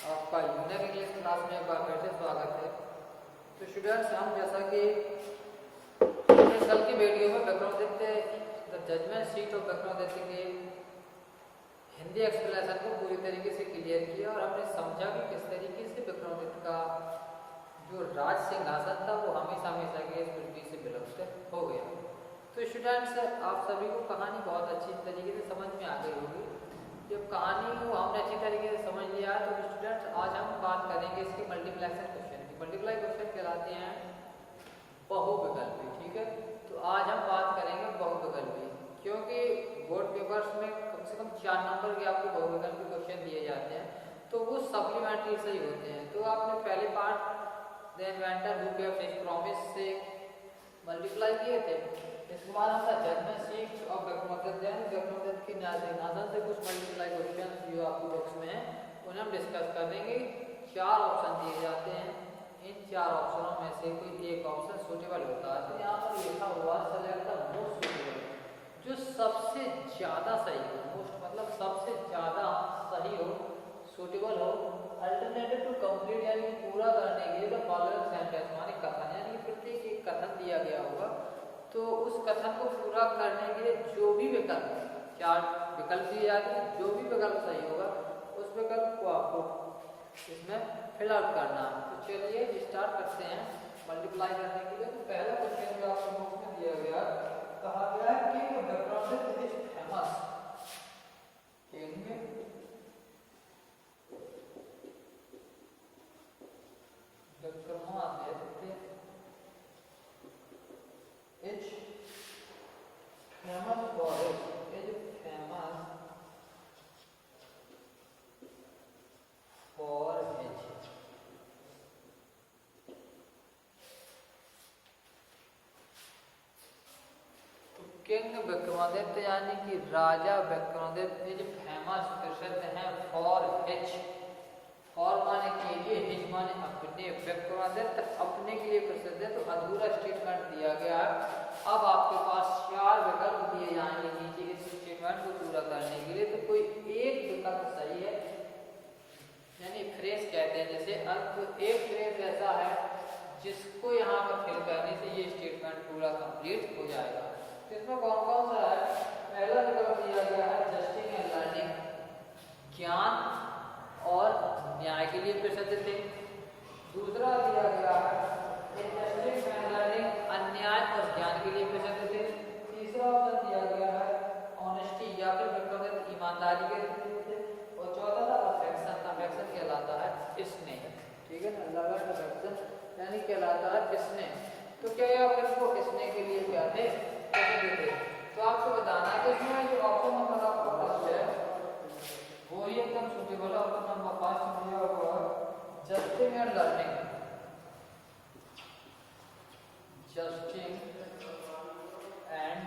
आपका unique English class में एक बार फिर से स्वागत है। तो स्टूडेंट्स, हम जैसा कि कल की वीडियो में Vikramaditya the judgement seat of Vikramaditya के हिंदी एक्सप्लेनेशन को पूरी तरीके से क्लियर किया और हमने समझा कि किस तरीके से विक्रमादित्य का जो राज सिंहासन था वो हमेशा हमेशा के इस पृथ्वी से विलुप्त हो गया। तो स्टूडेंट्स, आप सभी को कहानी बहुत अच्छी तरीके से समझ में आ गई होगी। जब कहानी को हमने अच्छी तरीके से समझ लिया तो स्टूडेंट्स, आज हम बात करेंगे इसके मल्टीप्लेक्शन क्वेश्चन की। मल्टीप्लाई क्वेश्चन कहलाते हैं बहुविकल्पी। ठीक है, तो आज हम बात करेंगे बहुविकल्पी, क्योंकि बोर्ड पेपर्स में कम से कम 4 नंबर के आपको बहुविकल्पी क्वेश्चन दिए जाते हैं, तो वो सप्लीमेंट्री से ही होते हैं। तो आपने पहले part the inventor who kept his promise से मल्टीप्लाई किए थे। इसके बाद हम जजमेंट सीट ऑफ विक्रमादित्य की न्याय सिंहासन से कुछ मल्टीप्लाई क्वेश्चन जो आपकी बुक्स में है उन्हें हम डिस्कस कर देंगे। 4 ऑप्शन दिए जाते हैं, इन 4 ऑप्शनों में से कोई एक ऑप्शन सूटेबल होता है। तो यहाँ पर लिखा हुआ सेलेक्ट द मोस्ट सूटेबल, जो सबसे ज्यादा सही हो, मोस्ट मतलब सबसे ज्यादा सही हो, सूटेबल हो, अल्टरनेटिव टू कंप्लीट यानी पूरा करने के लिए फॉलोइंग सेंटेंस माने कथन, यानी प्रत्येक एक कथन दिया गया होगा, तो उस कथन को पूरा करने के लिए जो भी विकल्प, 4 विकल्प दिए जाते हैं, जो भी विकल्प सही होगा उस विकल्प को आपको इसमें फिल आउट करना है। तो चलिए स्टार्ट करते हैं मल्टीप्लाई करने के लिए। तो पहला क्वेश्चन जो आपको बुक में दिया गया, कहा गया है कि Vikramaditya is famous, Vikramaditya is famous for his king Vikramaditya यानी कि राजा विक्रमादित्य इज फेमस प्रसिद्ध है फॉर हिज, फॉर माने के लिए, हिज माने अपने, विक्रमादित्य अपने के लिए प्रसिद्ध है। तो अधूरा स्टेटमेंट दिया गया है। अब आपके पास 4 विकल्प दिए जाएंगे नीचे इस स्टेटमेंट को पूरा करने के लिए। तो कोई एक विकल्प सही है, यानी फ्रेज कहते हैं जैसे, अब एक फ्रेज ऐसा है जिसको यहाँ पर फिल करने से ये स्टेटमेंट पूरा कंप्लीट हो जाएगा। तो इसमें कौन कौन सा है? पहला विकल्प दिया गया है जस्टिस एंड लर्निंग, ज्ञान और न्याय के लिए प्रसिद्ध थे। दूसरा दिया गया है जस्टिस एंड लर्निंग, अन्याय और ज्ञान के लिए प्रसिद्ध थे। तीसरा ऑप्शन दिया गया है ऑनेस्टी या फिर विक्रमादित्य ईमानदारी के लिए थे। और चौथा था अफेक्शन, अफेक्शन कहलाता है स्नेह। ठीक है ना, लव एंड अफेक्शन यानी कहलाता है स्नेह। तो क्या आप इसको स्नेह के लिए क्या थे? तो आपको बताना है कि इसमें जो ऑप्शन नंबर आपका फर्स्ट है वो ही एकदम सूटेबल है। ऑप्शन नंबर 5 दिया हुआ justice and learning, justice and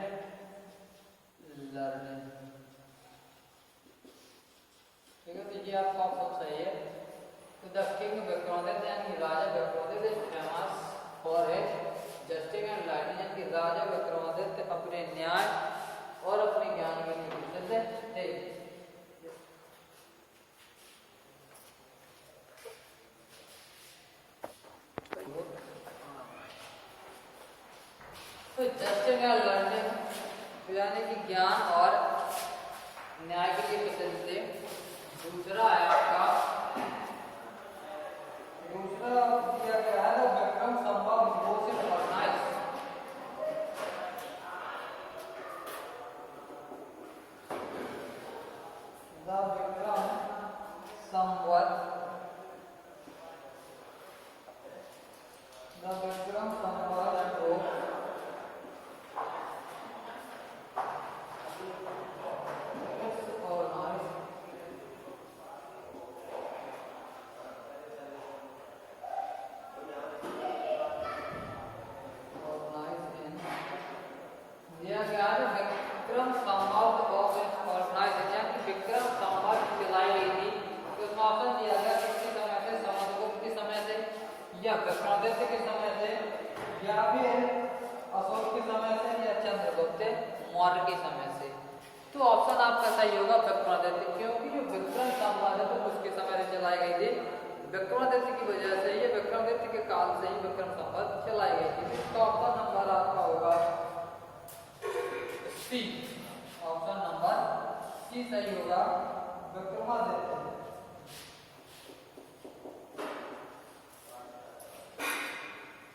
learning. ठीक है, तो ये आपका ऑप्शन सही है। तो द किंग विक्रमादित्य यानी राजा Vikramaditya famous for his justice and learning, यानी राजा विक्रमादित्य अपने न्याय और अपने ज्ञान के लिए प्रसिद्ध थे। तो जस्टिस एंड लर्निंग यानी कि ज्ञान और न्याय के लिए प्रसिद्ध थे। दूसरा है आपका, दूसरा दिया गया है विक्रम संभव हो से organise, the Vikram Samvat, the Vikram Samvat को विक्रमादित्य के समय से या फिर अशोक के समय से या चंद्रगुप्त मौर्य के समय से। तो ऑप्शन आपका सही होगा विक्रमादित्य, क्योंकि जो विक्रम संवाद है तो उसके समय से चलाई गई थी विक्रमादित्य की वजह से, ये विक्रमादित्य के काल से ही विक्रम संवत चलाई गई थी। इसका ऑप्शन नंबर आपका होगा सी। ऑप्शन नंबर सी सही होगा, विक्रमादित्य।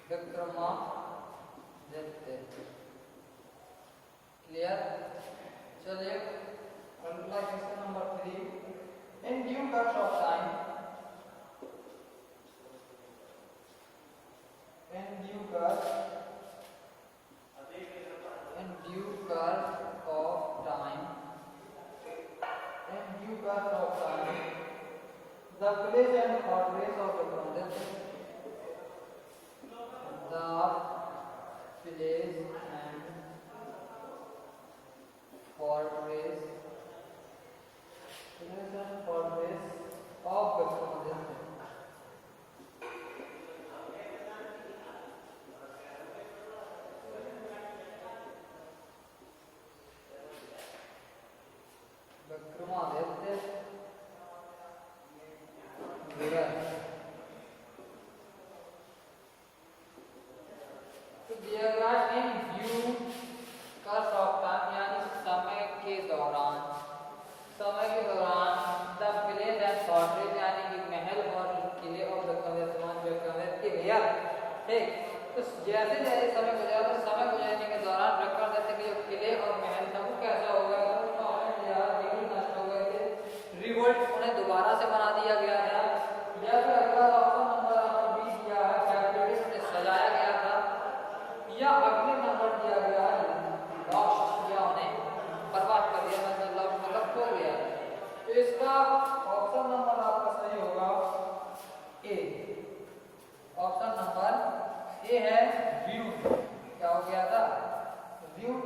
विक्रमादित्य क्लियर। चलिए question number 3। In due course of time, in due course of time, the village and fortress of Vikramaditya, the village and fortress of Vikramaditya, जैसे जैसे समय गुजरा तो समय गुजरने के दौरान विक्रमादित्य के जो किले और महल था वो कैसा हो गया, नष्ट हो गए थे, रिवोल्ट उन्हें दोबारा से बना दिया गया था। या फिर अगला ऑप्शन नंबर आपको बी दिया है, कैपिटल से सजाया गया था, या अगले नंबर दिया गया है लॉस्ट, या उन्हें बर्बाद कर दिया, मतलब खो गया। तो इसका ऑप्शन नंबर आपका सही होगा ए। ऑप्शन नंबर ये है व्यूड। क्या हो गया था, व्यूड।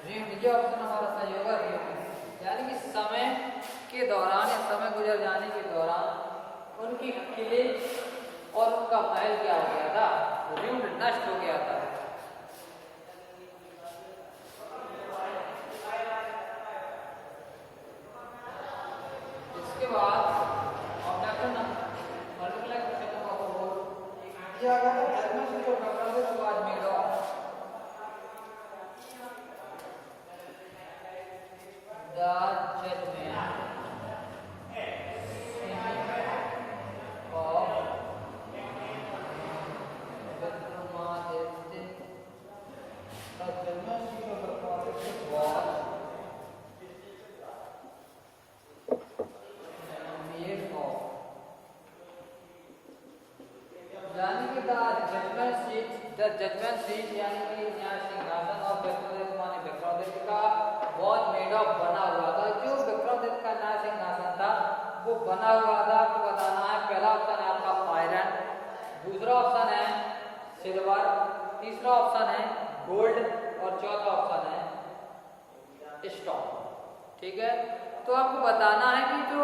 ये ऑप्शन हमारा सही होगा व्यूड, यानी कि समय के दौरान या समय गुजर जाने के दौरान उनकी किले और उनका महल क्या हो गया था, व्यूड, नष्ट हो गया था। इसके बाद जजमेंट सीट यानी कि न्याय सिंहासन और विक्रमादित्य का वॉज मेड ऑफ बना हुआ था। जो विक्रमादित्य का न्याय सिंहासन था वो बना हुआ था, आपको बताना है। पहला ऑप्शन है आपका आयरन, दूसरा ऑप्शन है सिल्वर, तीसरा ऑप्शन है गोल्ड और चौथा ऑप्शन है स्टोन। ठीक है, तो आपको बताना है कि जो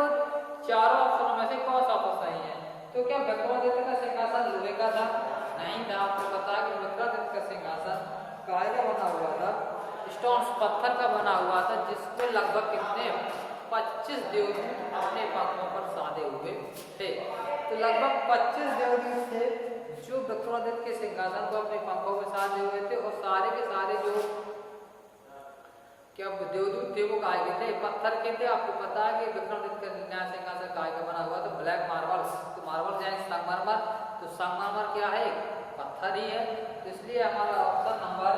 चारों ऑप्शनों में से कौन सा ऑप्शन सही है। तो क्या विक्रमादित्य का सिंहासन लोहे का था? नहीं था। आपको पता है कि विक्रमादित्य का सिंहासन काय का बना हुआ था, स्टोन, पत्थर का बना हुआ था, जिसको लगभग कितने 25 देवदूत अपने पंखों पर साधे हुए थे। तो लगभग 25 देवदूत थे जो विक्रमादित्य के सिंहासन को अपने पंखों पर साधे हुए थे, और सारे के सारे जो क्या देवदूत थे वो काय के थे, पत्थर के थे। आपको पता है कि विक्रमादित्य का न्याय सिंहासन काय का बना हुआ था, ब्लैक मार्बल। तो मार्बल यानी संगमरमर, तो संगमरमर क्या है, पत्थर ही है। तो इसलिए हमारा ऑप्शन नंबर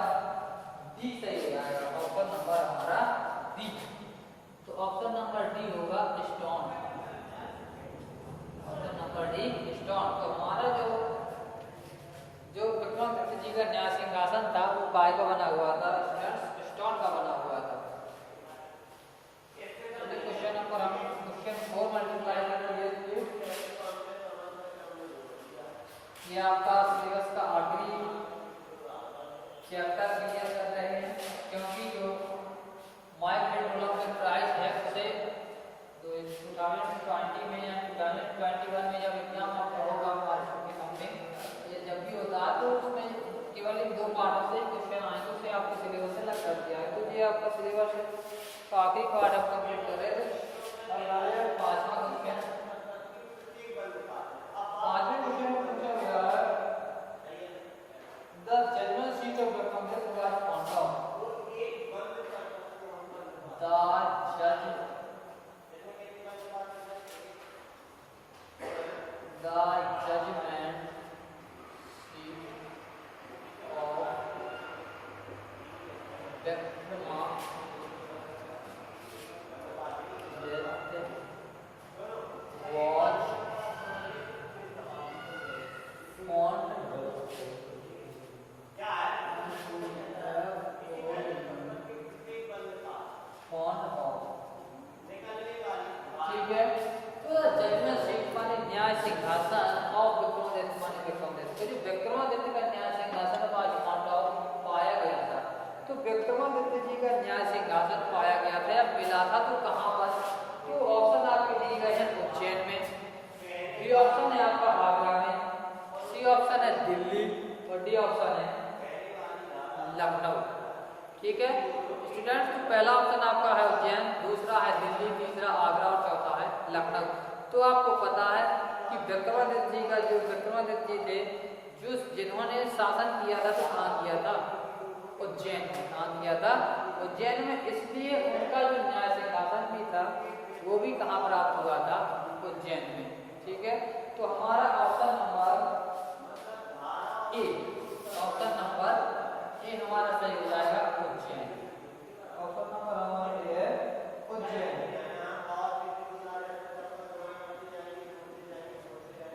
डी सही हो जाएगा। ऑप्शन नंबर हमारा डी, तो ऑप्शन नंबर डी होगा stone. Option number D stone. तो हमारा जो विक्रमादित्य जी का न्याय सिंहासन था वो काय का बना हुआ था, स्टोन का बना हुआ था। क्वेश्चन नंबर हम क्वेश्चन 4 मल्टीप्लाई कर लिए। ये आपका सिलेबस का आखिरी चैप्टर क्लियर कर रहे हैं, क्योंकि जो माइग्रेट डेवलपमेंट प्राइज है उसे 2020 में या 2021 में जब एग्जाम आपका होगा मार्च के सामने, ये जब भी होता है तो उसमें केवल इन 2 पार्टों से क्वेश्चन आएंगे, उसे आपके सिलेबस से लग कर दिया है। तो ये आपका सिलेबस का आखिरी पार्ट आप कंप्लीट कर रहे थे। है। तो जजमेंट सीट माने न्याय सिंहासन ऑफ विक्रमादित्य माने विक्रमादित्य। तो जो विक्रमादित्य का न्याय सिंहासन आज पांडव पाया गया था, तो विक्रमादित्य जी का न्याय सिंहासन पाया गया था या मिला था, तो कहाँ पर? तो ऑप्शन आपके दिए गए हैं उज्जैन में, बी ऑप्शन है आपका आगरा में, सी ऑप्शन है दिल्ली और डी ऑप्शन है लखनऊ। ठीक है स्टूडेंट्स, तो पहला ऑप्शन आपका है उज्जैन, दूसरा है दिल्ली, तीसरा आगरा और चौथा है लखनऊ। तो आपको पता है कि विक्रमादित्य जी का जो विक्रमादित्य जी थे जो जिन्होंने शासन किया था, तो कहाँ किया था? उज्जैन में। कहाँ किया था? उज्जैन में। इसलिए उनका जो न्याय सिंहासन भी था वो भी कहाँ प्राप्त हुआ था? उज्जैन में। ठीक है, तो हमारा option number A, option number A हमारा सही हो जाएगा उज्जैन। ऑप्शन नंबर हमारा ए है उज्जैन।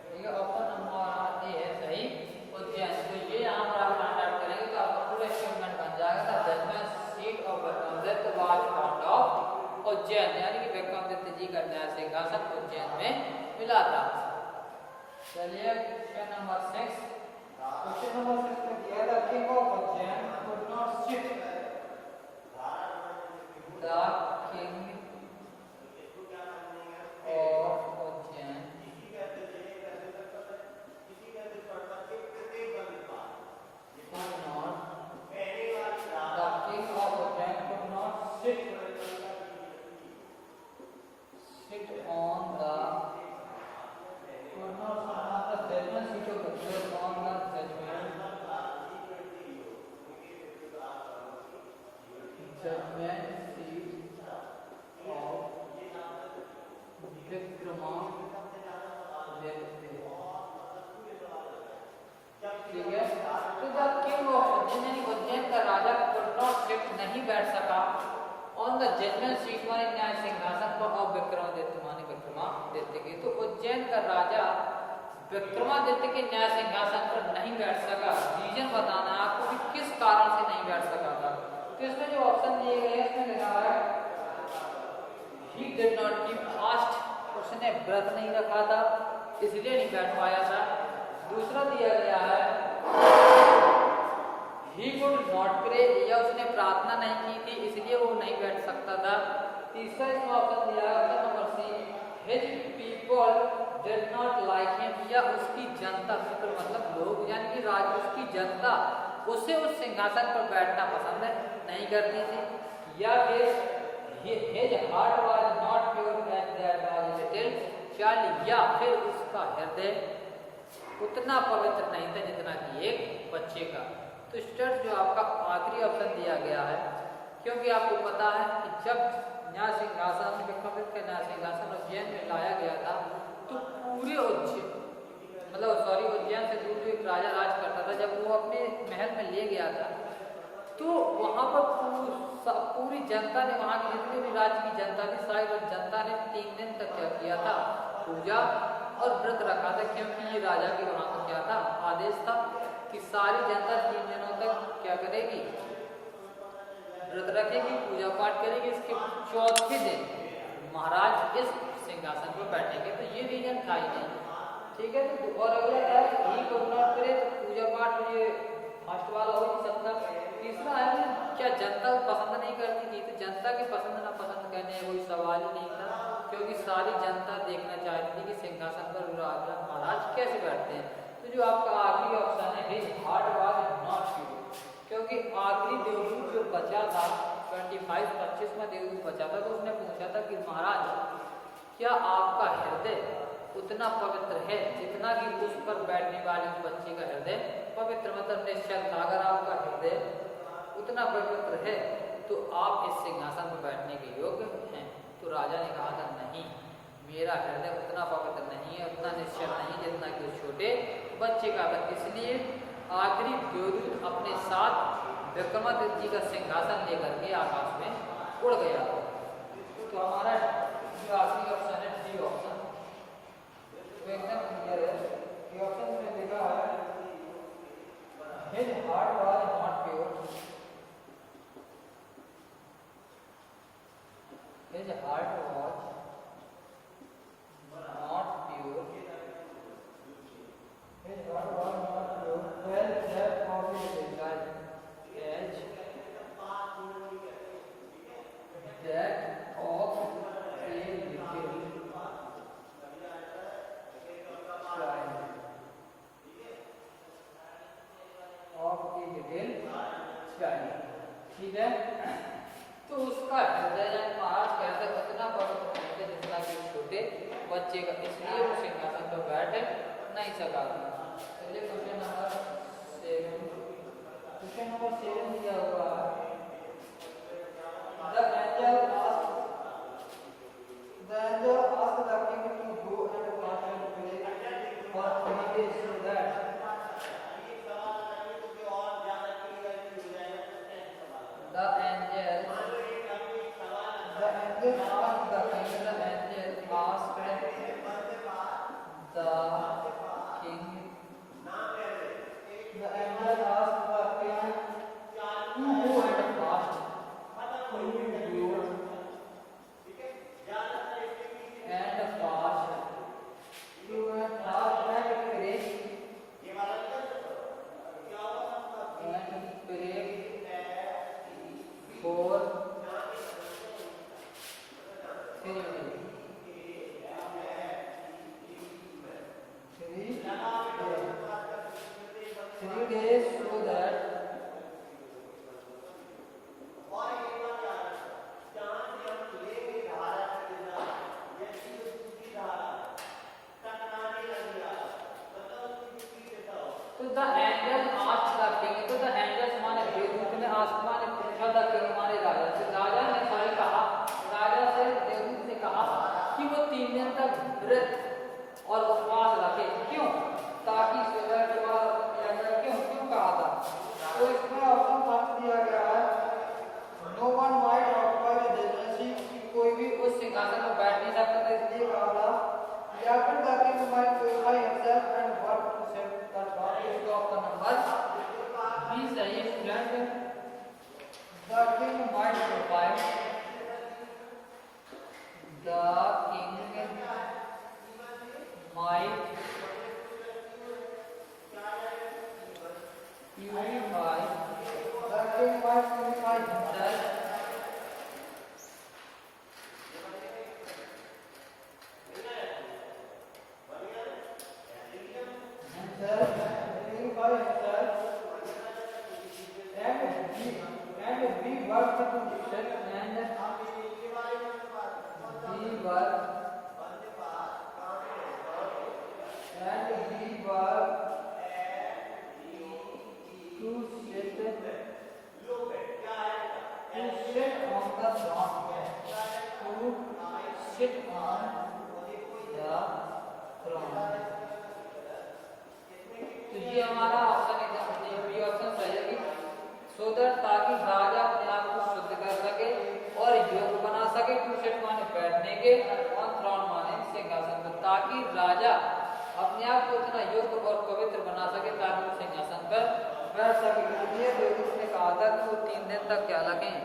ठीक है, ऑप्शन नंबर ए है सही उज्जैन। तो ये यहाँ पर आप फाइंड आउट करेंगे तो आपका पूरा स्टेटमेंट बन जाएगा judgement seat of Vikramaditya was found of Ujjain, यानी कि विक्रमादित्य जी का न्याय सिंहासन उज्जैन में मिला था। चलिए क्वेश्चन नंबर 6। क्वेश्चन नंबर 6 में दिया था king of Ujjain could not sit, the king of Ujjain नहीं बैठ सका ऑन द जजमेंट सीट माने न्याय सिंहासन पर ऑफ विक्रमादित्य माने विक्रमादित्य के। तो उज्जैन का राजा विक्रमादित्य के न्याय सिंहासन पर नहीं बैठ सका। रीजन बताना है आपको कि किस कारण से नहीं बैठ सका था। तो इसमें जो ऑप्शन दिए गए हैं इसमें लिखा है he did not keep fast, उसने व्रत नहीं रखा था इसलिए नहीं बैठ पाया था। दूसरा दिया गया है ही कुड नॉट प्रे, या उसने प्रार्थना नहीं की थी इसलिए वो नहीं बैठ सकता था। तीसरा इसमें ऑप्शन दिया है option number see his people did not like him, या उसकी जनता, पीपल मतलब लोग यानी कि राज्य उसकी जनता उसे उस सिंहासन पर बैठना पसंद नहीं करती थी। या फिर his heart was not pure as that was little child, या फिर उसका हृदय उतना पवित्र नहीं था जितना कि एक बच्चे का। तो स्टूडेंट्स जो आपका आखिरी ऑप्शन दिया गया है, क्योंकि आपको पता है कि जब न्याय सिंहासन विक्रमादित्य का न्याय सिंहासन उज्जैन में लाया गया था तो पूरे उज्जैन उज्जैन से दूर जो एक राजा राज करता था, जब वो अपने महल में ले गया था तो वहाँ पर पूरी जनता ने, वहाँ की जितने भी राज्य की जनता थी सारी जनता ने 3 दिन तक क्या किया था? पूजा और व्रत रखा था, क्योंकि ये राजा के वहाँ का क्या था? आदेश था कि सारी जनता 3 दिनों तक क्या करेगी? व्रत रखेगी, पूजा पाठ करेगी। इसके चौथे दिन महाराज इस सिंहासन पर बैठेंगे। तो ये रीजन था ही नहीं। ठीक है, तो और अगला है ही कुड नॉट प्रे, तो पूजा पाठ ये फर्स्ट वाला हो नहीं सकता। तीसरा है कि क्या जनता पसंद नहीं करती थी? तो जनता की पसंद ना पसंद करने कोई सवाल ही नहीं था, क्योंकि सारी जनता देखना चाहती थी कि सिंहासन पर राजा महाराज कैसे बैठते हैं। तो जो आपका आखिरी ऑप्शन है his heart was not pure, क्योंकि आखिरी देवदूत जो बचा था 25-25वां देवदूत बचा था, तो उसने पूछा था कि महाराज क्या आपका हृदय उतना पवित्र है जितना कि उस पर बैठने वाले बच्चे का हृदय पवित्र, मतलब निश्चल था। अगर आपका हृदय उतना पवित्र है तो आप इस सिंहासन पर बैठने के योग्य हैं। तो राजा ने कहा था नहीं, मेरा हृदय उतना पवित्र नहीं है, उतना निश्चल नहीं जितना कि उस छोटे बच्चे का था। इसलिए आखिरी देवदूत अपने साथ विक्रमादित्य जी का सिंहासन लेकर के आकाश में उड़ गया। तो हमारा जो आखिरी ऑप्शन है डी ऑप्शन, तो एकदम क्लियर है। डी ऑप्शन में लिखा है his heart was not pure, his heart was बचेगा, इसलिए वो सिंहासन पर बैठ नहीं सका। चलिए क्वेश्चन नंबर 7, क्वेश्चन नंबर 7 दिया हुआ है। The angel asked the king to go and fast and pray for 3 days so that the angel asked the king, the angel asked to go and fast, for 3 days so that तो the angel asked the king, तो the angel माने देवदूत ने आसमान ने पूछा था king माने राजा से, राजा ने सारे कहा, राजा से देवदूत ने कहा कि वो 3 दिन तक व्रत और उपवास रखे, क्यों? ताकि सूर्य के बाद क्यों कहा था? तो इसमें ऑप्शन फर्स्ट दिया गया है, no one might occupy the judgement, कोई भी उस सिंहासन पर बैठ नहीं सकता, इसलिए कहा था, या फिर the king might purify himself and work to save the god. इसका ऑप्शन नंबर बी सही है student. The king might purify, the king might purify, the king might purify himself and be worked to set and be worked to sit on the throne, to sit on the throne। तो ये हमारा option एकदम B option सही है कि so that, ताकि राजा अपने आप को शुद्ध कर सके और योग्य बना सके, टू सिट माने बैठने के, ऑन थ्रोन माने सिंहासन पर, ताकि राजा अपने आप को इतना योग्य और पवित्र बना सके ताकि वो सिंहासन पर बैठ सके। इसलिए देवदूत ने कहा था कि वो 3 दिन तक क्या रखें?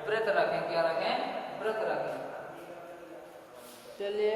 व्रत रखें। क्या रखें? व्रत रखें। चलिए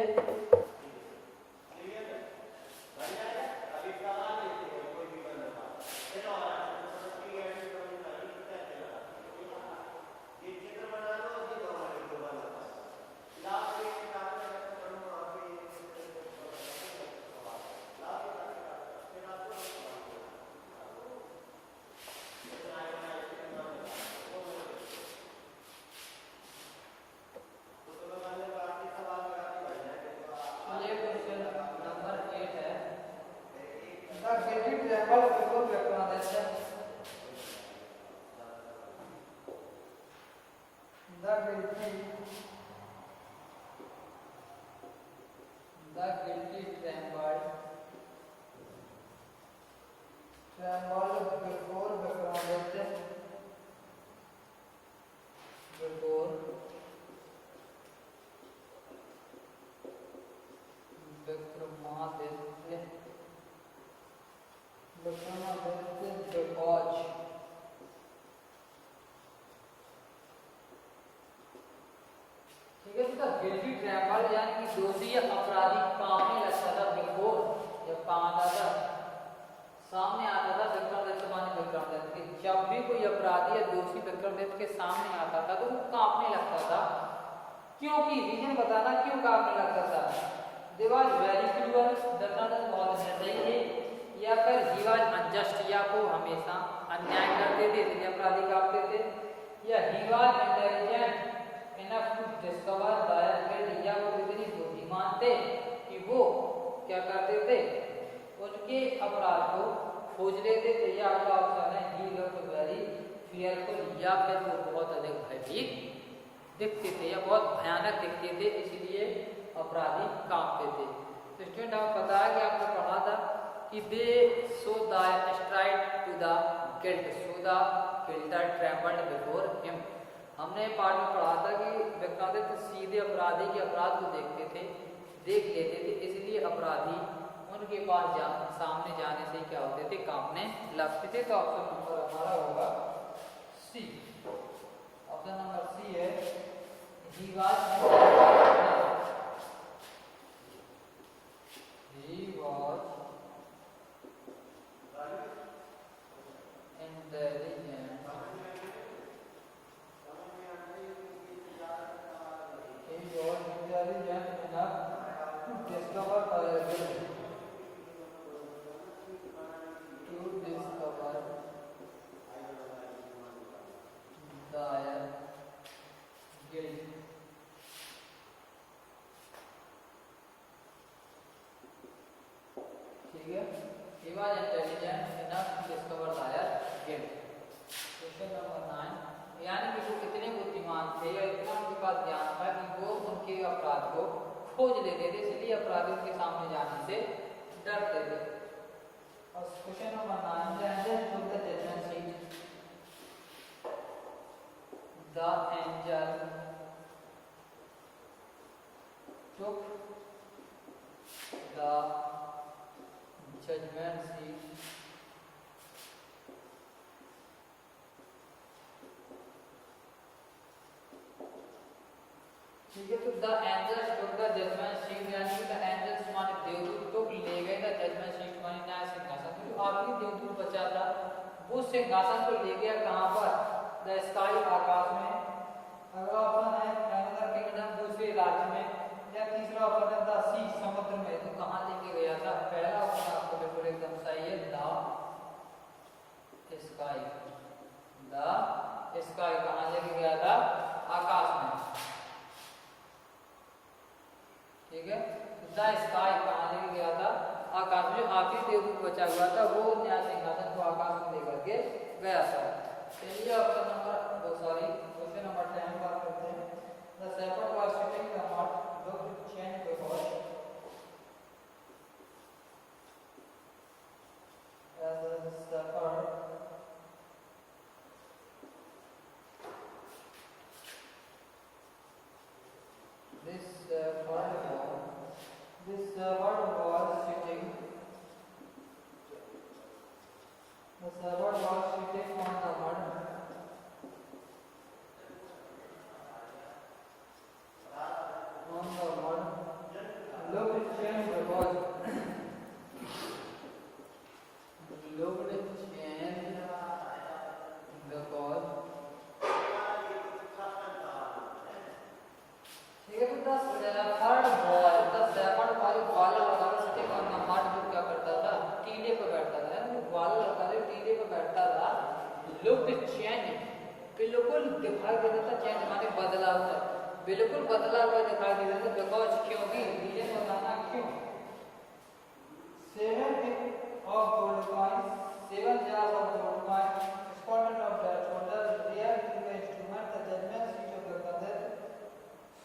गिल्टी ट्रैम्बल यानी कि दोषी या अपराधी कांपने लगता था बिफोर, जब कहा था सामने आता था विक्रमादित्य माने विक्रमादित्य के, जब भी कोई अपराधी या दोषी विक्रमादित्य के सामने आता था तो वो कांपने लगता था। क्योंकि रीजन बताना क्यों कांपने लगता था? दे वाज वेरी क्रूअल, दत्तानंद बहुत निर्दयी थे, या फिर ही वाज अनजस्ट, या को हमेशा अन्याय करते थे इसलिए अपराधी कांपते थे, या he was intelligent enough to discover the, या वो इतनी बुद्धिमान क्या करते थे, उनके अपराध को खोज लेते थे। या आपका ऑप्शन है ही लुक्ड वेरी फियरफुल, या फिर वो बहुत अधिक भयभीत दिखते थे या बहुत भयानक दिखते थे, इसलिए अपराधी कांपते थे। तो स्टूडेंट हमें पता है कि आपने पढ़ा था कि they saw the stride to the guilt so the guilty trembled before him. हमने पाठ में पढ़ा था कि विक्रांत सीधे अपराधी के अपराध को देख लेते थे, इसलिए अपराधी उनके पास सामने जाने से क्या होते थे, कांपने लगते थे। तो ऑप्शन नंबर हमारा होगा सी। ऑप्शन नंबर सी है he was intelligent enough to discover their guilt। ठीक है, he was intelligent enough to discover their guilt। Question number 9, यानी कि वो इतने बुद्धिमान थे या इतना उनके पास ज्ञान था कि वो उनके अपराध को खोज लेते थे, इसलिए अपराधियों के सामने जाने से डरते थे। और question number 9, the angel took the judgment seat। The angel took the judgment seat ठीक है। तो the angels took the judgement seat, यानी कि द एंजल्स माने देवदूत टुक ले गए द जजमेंट सीट माने न्याय सिंहासन। तो जो आखिरी देवदूत बचा था वो सिंहासन को ले गया कहां पर, द स्काई आकाश में। अगला ऑप्शन है अनदर किंगडम दूसरे राज्य में, या तीसरा ऑप्शन है द सी समुद्र में। तो कहां लेके गया था, पहला ऑप्शन आपको बिल्कुल एकदम सही है, द स्काई। द स्काई कहां लेके गया था, आकाश में। ठीक है, द स्काई कहां लेके गया था, आकाश में। आखिरी देवदूत बचा हुआ था वो न्याय सिंहासन को आकाश में लेकर के गया था। चलिए ऑप्शन नंबर क्वेश्चन नंबर 10 बात करते हैं। The shepherd was sitting the hot looked changed because as a shepherd this shepherd was sitting on the mud looked changed because ठीक है। तो द शेपर्ड बॉय ग्वाला लगा के सिटिंग ऑन द मड, जो क्या करता था, टीले पे बैठता था, वो ग्वाला लगा के टीले पे बैठता था। लुक्ड चेंज, बिल्कुल दिखाई देता था, चेंज माने बदला हुआ, बिल्कुल बदला हुआ दिखाई देता था। बिकॉज क्योंकि रीजन बताना क्यों, 7 of gold coins, 7 jars of gold coins, scattered of their shoulders, there to the instrument, the judgment seat of the brother।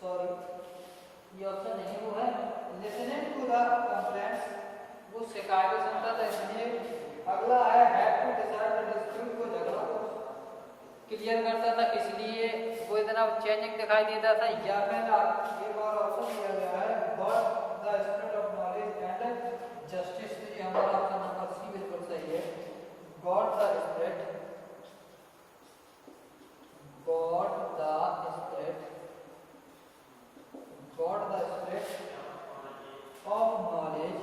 Sorry, ये ऑप्शन नहीं, वो है लिसनिंग टू द कंप्लेंट्स, वो शिकायतें सुनता था इसलिए। अगला है had to decide the dispute, को झगड़ा को क्लियर करता था इसलिए वो इतना चेंजिंग दिखाई देता था। या फिर एक और ऑप्शन दिया गया है God the spirit of knowledge and justice. ये हमारा ऑप्शन नंबर सी बिल्कुल सही है, God the spirit of knowledge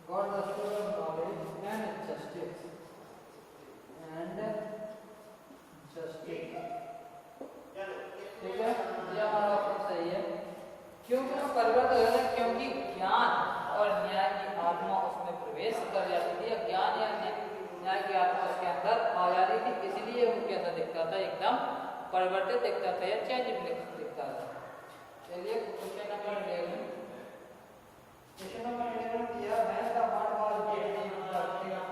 God the spirit of knowledge and justice ठीक है, ये हमारा ऑप्शन सही है। क्योंकि वो परिवर्तन हो जाता है, क्योंकि ज्ञान और न्याय की आत्मा उसमें प्रवेश कर जाती थी, या ज्ञान या न्याय की आत्मा उसके अंदर आ जाती थी, इसलिए वो कैसा दिखता था, एकदम परिवर्तित दिखता था या चेंज दिखता था। चलिए क्वेश्चन नंबर 11 दिया है the one was given in the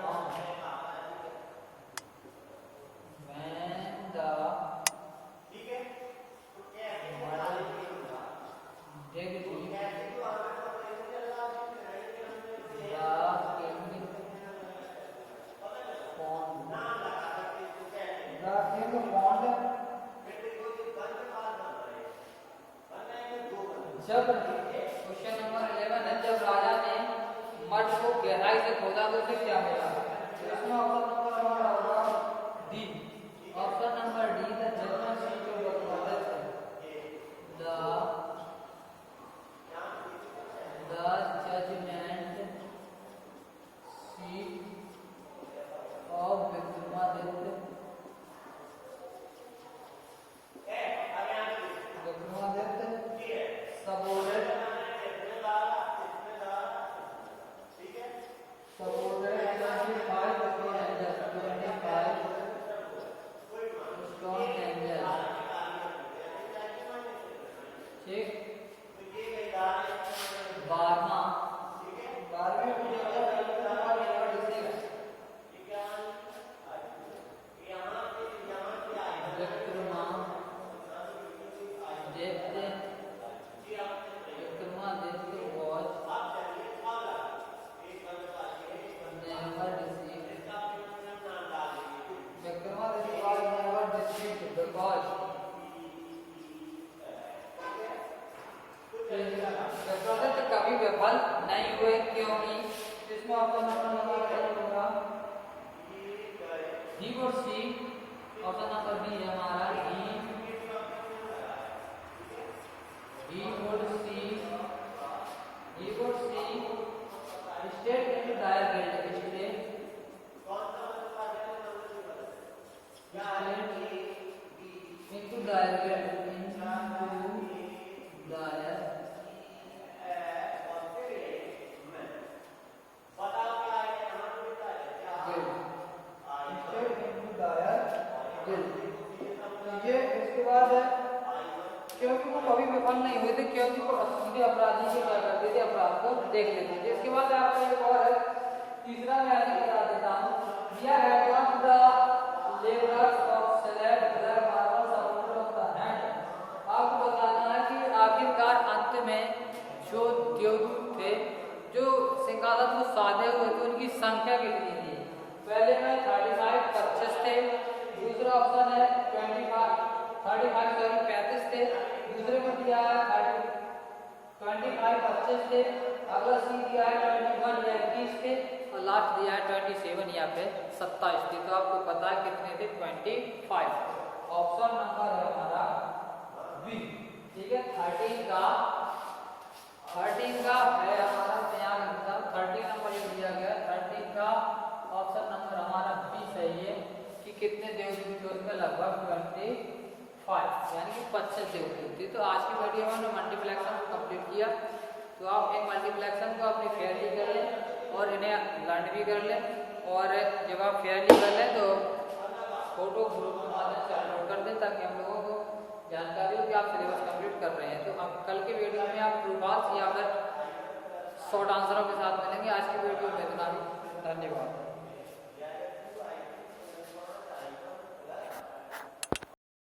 form when the ठीक है तो क्या है जब क्वेश्चन नंबर 11 है जब राजा ने मठ को गहराई से खोदा तो उसे क्या मिला? तो इसमें ऑप्शन नंबर हमारा होगा D. Option number D the judgement seat of the mother the judgement seat of Vikramaditya कभी विफल नहीं हुए क्योंकि इसमें ऑप्शन नंबर होगा डी और सी। ऑप्शन नंबर बी है हमारा डी और सी स्टेट इनटू दायर गिल्ड स्टेट इनटू दायर गिल्ड क्योंकि वो कभी विफल नहीं हुए थे क्योंकि वो सीधे अपराधी से क्या करते थे अपराध को देख लेते थे। इसके बाद आपको एक और है तीसरा मैं आगे बता देता हूँ दिया है the labourers of select the marble support of the hand. आपको बताना है कि आखिरकार अंत में जो देवदूत थे जो सिंहासन को साधे हुए थे उनकी संख्या कितनी थी? पहले में 35 25 थे। दूसरा ऑप्शन है 35 थे। दूसरे में दिया है 25 25 थे। अगला सी दिया है 21 या 21 थे और लास्ट दिया है 27 या फिर 27 थे। तो आपको पता है कितने थे? 25। ऑप्शन नंबर है हमारा बी। ठीक है 13 का है हमारा 13 नंबर ये दिया गया 13 का ऑप्शन नंबर हमारा बी सही है कि कितने देवदूत थे उसमें लगभग 25 यानी कि 25 देवदूत थे। तो आज की वीडियो में हमने मल्टीप्लेक्शन को कंप्लीट किया। तो आप इन मल्टीप्लेक्शन को अपनी फेयरली कर लें और इन्हें लर्न भी कर लें और जब आप फेयरली कर लें तो फोटो ग्रुप के माध्यम से अपलोड कर दें ताकि हम लोगों को जानकारी हो कि आप सिलेबस कंप्लीट कर रहे हैं। तो अब कल के वीडियो में आप ट्रू फॉल्स या फिर शॉर्ट आंसरों के साथ मिलेंगे। आज की वीडियो में इतना ही। धन्यवाद।